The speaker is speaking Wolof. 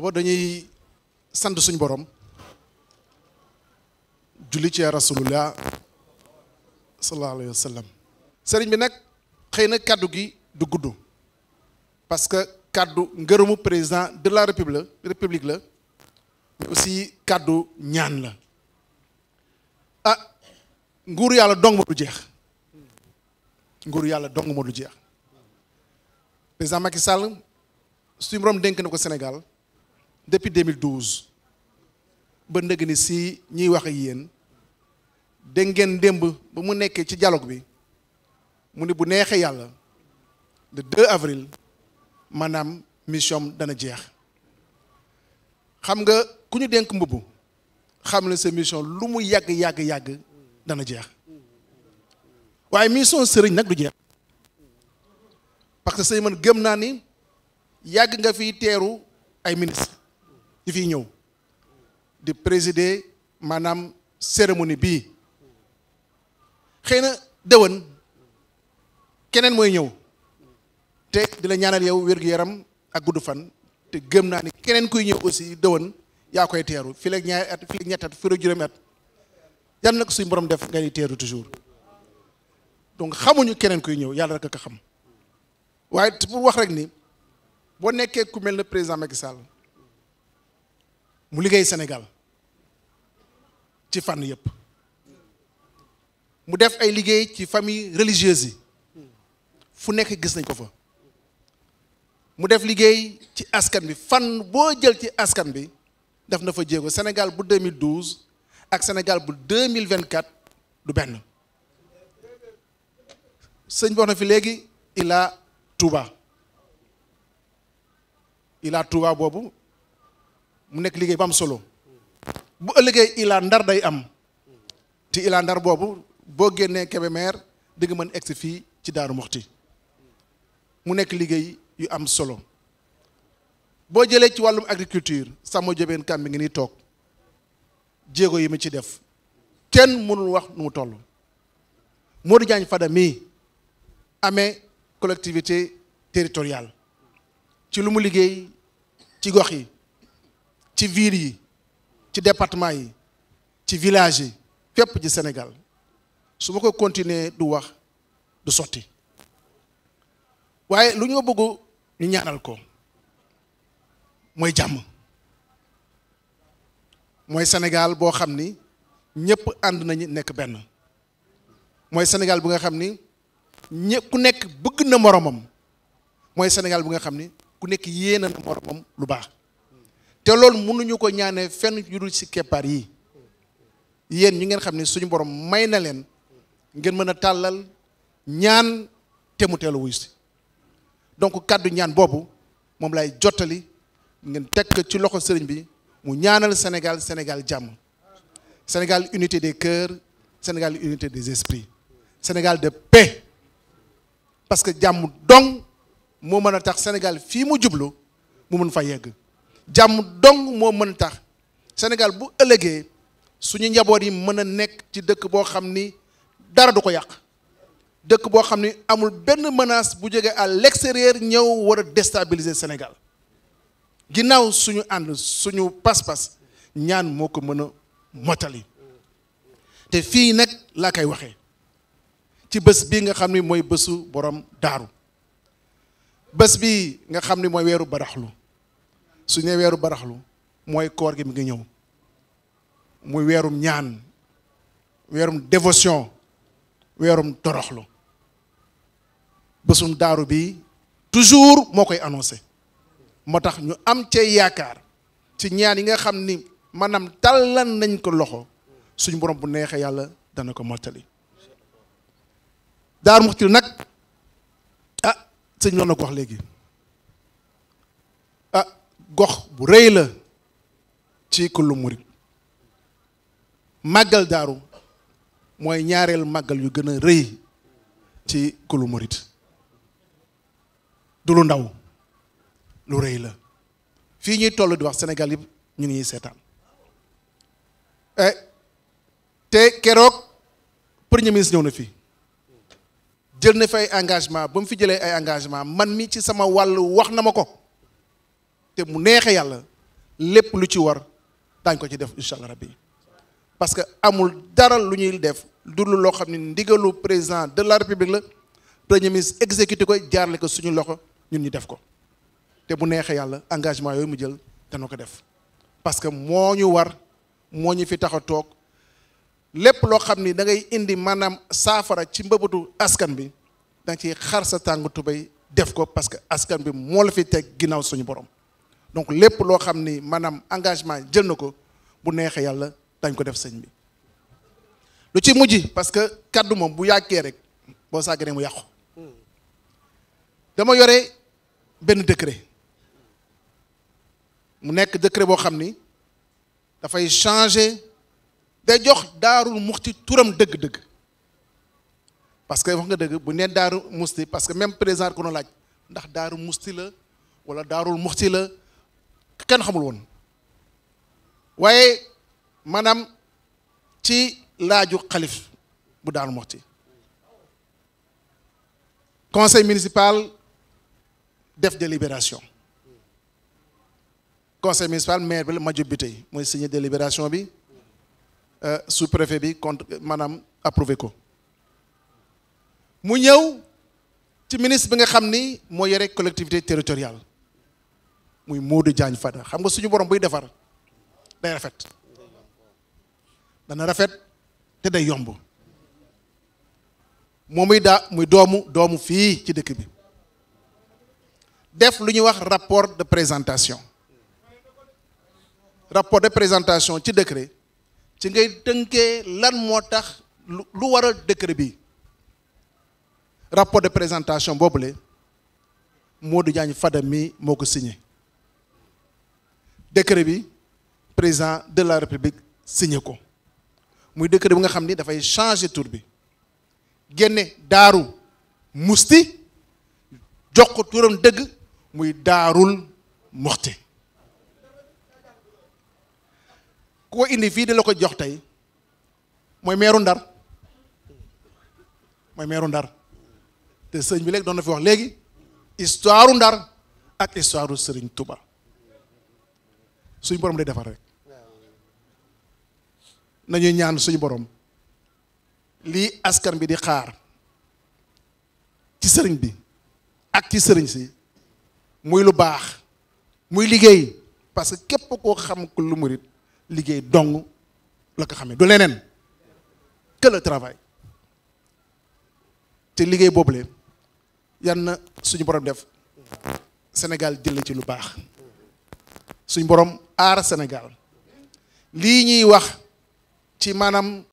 d'abord dañuy sant suñu borom julli ci rasulullah sallallahu alayhi wa sallam. sëriñ bi nag xëy na kàddu gi du gudd parce que kàddu ngërëmu président de la république la mais aussi kàddu ñaan la. ah nguuru yàlla dong moo du jeex nguuru yàlla dong moo du jeex président Macky Sall suñu borom dénk na ko Sénégal depuis 2012 ba ndëgg ni si ñiy wax ak yéen dégg ngeen démb ba mu nekkee ci dialogue bi mu ni bu neexee yàlla le 2 avril maanaam mission dana jeex. xam nga ku ñu dénk mbubb xam ne sa mission lu mu yàgg dana jeex waaye mission sëriñ nag du jeex parce que sëriñ man gëm naa ni yàgg nga fiy teeru ay ministre yi fiy ñëw di présider maanaam cérémonie bii xëy na déwén keneen mooy ñëw te di la ñaanal yow wér-gu-yaram ak gudd fan te gëm naa ni keneen kuy ñëw aussi déwén yaa koy teeru fii leeg ñaari at fii leeg ñetti at fii leeg juróomi at yan nag suñu borom def ngay teeru toujours donc xamuñu keneen kuy ñëw yàlla rek a ko xam waaye pour wax rek ni boo nekkee ku mel ne président Macky Sall mu liggéey Sénégal ci fànn yëpp mu def ay liggéey ci famille religieuse yi fu nekk gis nañ ko fa mu def liggéey ci askan bi fan boo jël ci askan bi def na fa jéego Sénégal bu 2012 ak Sénégal bu 2024 du benn sëñ bi wax na fi léegi Ila Touba boobu mu nekk liggéey bu am solo bu ëllëgee Ila Ndar day am te Ila Ndar boobu boo génnee Kébémer di nga mën egsi fii ci Daaru Muxti mu nekk liggéey yu am solo boo jëlee ci wàllum agriculture Samba Diobène Kam bi ngi nii toog jéego yi mu ci def kenn mënul wax nu mu toll. Modou Diagne Fada mii amee collectivité territoriale ci lu mu liggéey ci gox yi ci ville yi ci département yi ci village yi fépp ci Sénégal su ma ko continuer du wax du sotti waaye lu ñu bëgg ñu ñaanal ko mooy jàmm mooy Sénégal boo xam ni ñëpp ànd nañu nekk benn mooy Sénégal bu nga xam ni ñëpp ku nekk bëgg na moromam mooy Sénégal bu nga xam ni ku nekk yéene na moromam lu baax te loolu mënuñu ko ñaanee fenn yu dul ci keppaar yi yéen ñu ngeen xam ni suñu borom may na leen ngeen mën a tàllal ñaan te mu teel a wuy si donc kàddu ñaan boobu moom lay jottali ngeen teg ci loxo sëriñ bi mu ñaanal Sénégal jàmm Sénégal unité des cœurs Sénégal unité des esprits Sénégal de paix parce que jàmm dong moo mën a tax Sénégal fii mu jublu mu mën fa yegg jàmm dong moo mën a tax Sénégal bu ëllëgee suñu njaboot yi mën a nekk ci dëkk boo xam ni dara du ko yàq dëkk boo xam ni amul benn menace bu jógee à l'extérieur ñëw war a déstabiliser Sénégal ginnaaw suñu ànd suñu pas-pas ñaan moo ko mën a mottali te fii nag laa koy waxee ci bés bii nga xam ni mooy bésu borom daaru bés bii nga xam ni mooy weeru baraxlu su ñu nee weeru baraxlu mooy koor gi mi ngi ñëw muy weerum ñaan weerum dévotion weerum toroxlu bésum daaru bi toujours moo koy annoncé moo tax ñu am cee yaakaar ci ñaan yi nga xam ni maanaam tàllan nañ ko loxo suñu borom bu neexee yàlla dana ko mottali Daaru Muxti nag ah sëñ loon na ko wax léegi ah gox bu rëy la ci kullu murit màggal daaru mooy ñaareel màggal yu gën a rëy ci kullu murit du lu ndaw lu rëy la fii ñuy toll di wax Sénégal yëpp ñu ngi ñuy seetaan te keroog premier ministre ñëw na fii jël na fi ay engagement ba mu fi jëlee ay engagement man mi ci sama wàll wax na ma ko te mu neexee yàlla lépp lu ci war daañ ko ci def incha allah rabbi parce que amul dara lu ñuy def du loo xam ne ndigalu président de la république la premier ministre exécuté ko jaarle ko suñu loxo ñun ñu def ko te bu neexee yàlla engagement yooyu mu jël dana ko def parce que moo ñu war moo ñu fi tax a toog lépp loo xam ni da ngay indi maanaam saafara ci mbëbëtu askan bi da nga ciy xar sa tàng tubéy def ko parce que askan bi moo la fi teg ginnaaw suñu borom donc lépp loo xam ni maanaam engagement jël na ko bu neexee yàlla dañ ko def sëñ bi lu ci mujj parce que kaddu moom bu yàggee rek boo sàgganee mu yàqu dama yore benn décret mu nekk décret boo xam ni dafay changer day jox Daarul Muxti turam dëgg-dëgg parce que wax nga dëgg bu nee Daaru Muxti parce que même président ko na laaj ndax Daaru Muxti la wala Daarul Muxti la kenn xamul woon waaye maanaam ci laaju xalif bu Daaru Muxti conseil municipal def délibération conseil municipal maire bi la majorité bi mooy signé délibération bi sous préfet bi contre maanaam approuvé ko mu ñëw ci ministre bi nga xam ni moo yore collectivité territoriale muy Modou Diagne Fada xam nga suñu borom buy defar day rafet dana rafet te day yomb moom muy doomu fii ci dëkk bi def lu ñuy wax rapport de présentation ci décret ci ngay tënkee lan moo tax lu waral décret bi rapport de présentation boobule Modou Diagne Fada mi moo ko signé décret bi président de la république signé ko muy décret bi nga xam ni dafay changer tur bi génne Daaru Muxti jox ko turam dëgg muy Daarul Muxti ku ko indi fii di la ko jox tey mooy meeru Ndar te sëñ bi léegi doon na fi wax léegi histoire Ndar ak histoire Sëriñ Tuba suñu borom day defar rek nañuy ñaan suñu borom lii askan bi di xaar ci sëriñ bi ak ci sëriñ si muy lu baax muy liggéey parce que képp koo xam ku lu murit liggéey dong la ko xamee du leneen que le travail te liggéey boobule yan na suñu borom def Sénégal jële ci lu baax suñu borom aar Sénégal lii ñuy wax ci maanaam